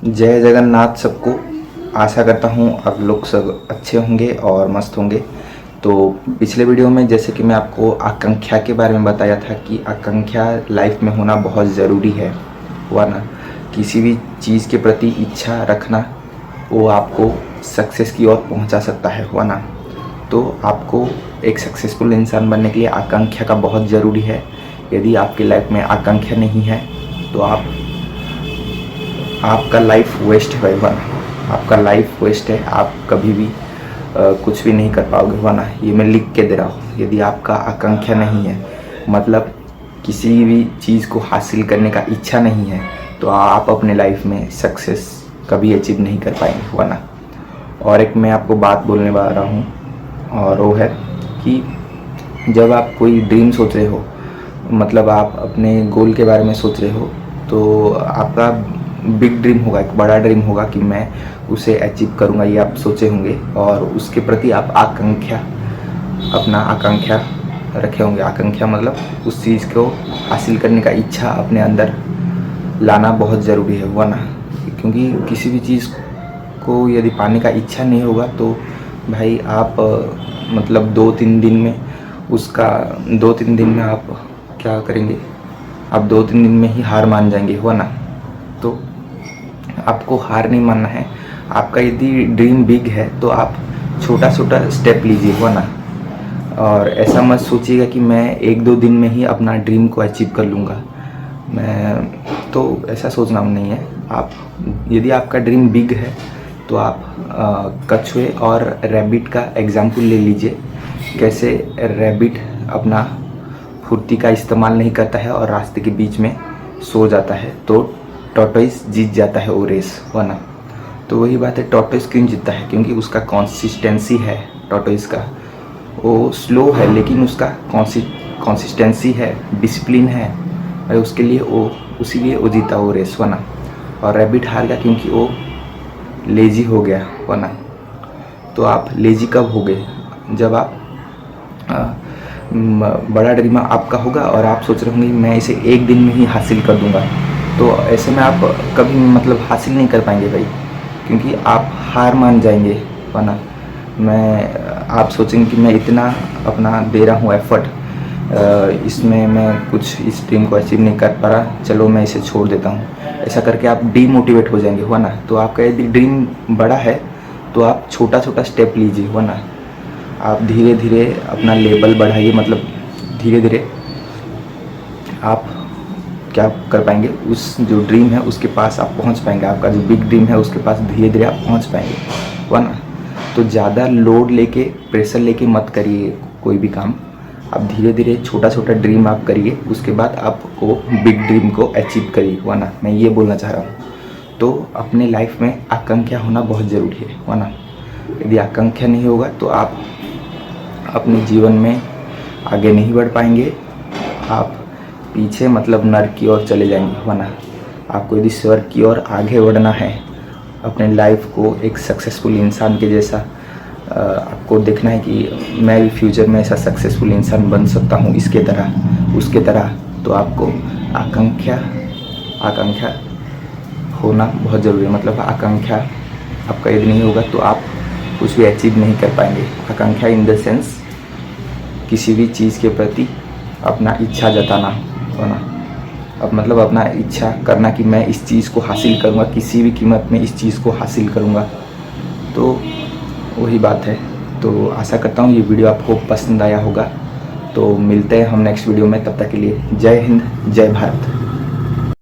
जय जगन्नाथ सबको। आशा करता हूँ आप लोग सब अच्छे होंगे और मस्त होंगे। तो पिछले वीडियो में जैसे कि मैं आपको आकांक्षा के बारे में बताया था कि आकांक्षा लाइफ में होना बहुत ज़रूरी है, हुआ ना। किसी भी चीज़ के प्रति इच्छा रखना वो आपको सक्सेस की ओर पहुंचा सकता है, हुआ ना। तो आपको एक सक्सेसफुल इंसान बनने के लिए आकांक्षा का बहुत ज़रूरी है। यदि आपकी लाइफ में आकांक्षा नहीं है तो आपका लाइफ वेस्ट है, हुआ ना। आपका लाइफ वेस्ट है, आप कभी भी कुछ भी नहीं कर पाओगे, हुआ ना। ये मैं लिख के दे रहा हूँ। यदि आपका आकांक्षा नहीं है, मतलब किसी भी चीज़ को हासिल करने का इच्छा नहीं है, तो आप अपने लाइफ में सक्सेस कभी अचीव नहीं कर पाएंगे, हुआ ना। और एक मैं आपको बात बोलने वाला हूँ, और वो है कि जब आप कोई ड्रीम सोच रहे हो, मतलब आप अपने गोल के बारे में सोच रहे हो, तो आपका बिग ड्रीम होगा, एक बड़ा ड्रीम होगा कि मैं उसे अचीव करूँगा, ये आप सोचे होंगे। और उसके प्रति आप अपना आकांक्षा रखे होंगे। आकांक्षा मतलब उस चीज़ को हासिल करने का इच्छा अपने अंदर लाना बहुत ज़रूरी है, हुआ ना। क्योंकि किसी भी चीज़ को यदि पाने का इच्छा नहीं होगा तो भाई आप मतलब 2-3 दिन में आप क्या करेंगे, आप 2-3 दिन में ही हार मान जाएंगे, हुआ ना। तो आपको हार नहीं मानना है। आपका यदि ड्रीम बिग है तो आप छोटा छोटा स्टेप लीजिए, हुआ ना। और ऐसा मत सोचिएगा कि मैं 1-2 दिन में ही अपना ड्रीम को अचीव कर लूँगा, मैं तो ऐसा सोचना नहीं है। आप यदि आपका ड्रीम बिग है तो आप कछुए और रैबिट का एग्जाम्पल ले लीजिए। कैसे रैबिट अपना फुर्ती का इस्तेमाल नहीं करता है और रास्ते के बीच में सो जाता है, तो टॉर्टोइस जीत जाता है वो रेस, हुआ ना। तो वही बात है, टॉर्टोइस क्यों जीतता है? क्योंकि उसका कंसिस्टेंसी है। टॉर्टोइस का वो स्लो है लेकिन उसका कंसिस्टेंसी है, डिसिप्लिन है, और उसके लिए वो जीता वो रेस, हुआ ना। और रैबिट हार गया क्योंकि वो लेजी हो गया, हुआ ना। तो आप लेजी कब हो गए? जब आप बड़ा ड्रीम आपका होगा और आप सोच रहे होंगे मैं इसे 1 दिन में ही हासिल कर दूंगा, तो ऐसे में आप कभी मतलब हासिल नहीं कर पाएंगे भाई, क्योंकि आप हार मान जाएंगे, हुआ ना। आप सोचेंगे कि मैं इतना अपना दे रहा हूँ एफर्ट, इसमें मैं कुछ इस ड्रीम को अचीव नहीं कर पा रहा, चलो मैं इसे छोड़ देता हूँ। ऐसा करके आप डीमोटिवेट हो जाएंगे, हुआ ना। तो आपका यदि ड्रीम बड़ा है तो आप छोटा छोटा स्टेप लीजिए, हुआ ना। आप धीरे धीरे अपना लेवल बढ़ाइए, मतलब धीरे धीरे आप क्या कर पाएंगे, उस जो ड्रीम है उसके पास आप पहुंच पाएंगे। आपका जो बिग ड्रीम है उसके पास धीरे धीरे आप पहुंच पाएंगे, हुआ ना। तो ज़्यादा लोड लेके, प्रेशर लेके मत करिए कोई भी काम। आप धीरे धीरे छोटा छोटा ड्रीम आप करिए, उसके बाद आप वो बिग ड्रीम को अचीव करिए, हुआ ना। मैं ये बोलना चाह रहा हूँ। तो अपने लाइफ में आकांक्षा होना बहुत ज़रूरी है, हुआ ना। यदि आकांक्षा नहीं होगा तो आप अपने जीवन में आगे नहीं बढ़ पाएंगे, आप पीछे मतलब नर्क की ओर चले जाएंगे, हुआ ना। आपको यदि स्वर्ग की ओर आगे बढ़ना है, अपने लाइफ को एक सक्सेसफुल इंसान के जैसा आपको देखना है कि मैं भी फ्यूचर में ऐसा सक्सेसफुल इंसान बन सकता हूँ इसके तरह उसके तरह, तो आपको आकांक्षा होना बहुत ज़रूरी है। मतलब आकांक्षा आपका यदि नहीं होगा तो आप कुछ भी अचीव नहीं कर पाएंगे। आकांक्षा इन द सेंस किसी भी चीज़ के प्रति अपना इच्छा जताना, हो ना। अब मतलब अपना इच्छा करना कि मैं इस चीज़ को हासिल करूँगा, किसी भी कीमत में इस चीज़ को हासिल करूँगा, तो वही बात है। तो आशा करता हूँ ये वीडियो आपको पसंद आया होगा। तो मिलते हैं हम नेक्स्ट वीडियो में, तब तक के लिए जय हिंद, जय भारत।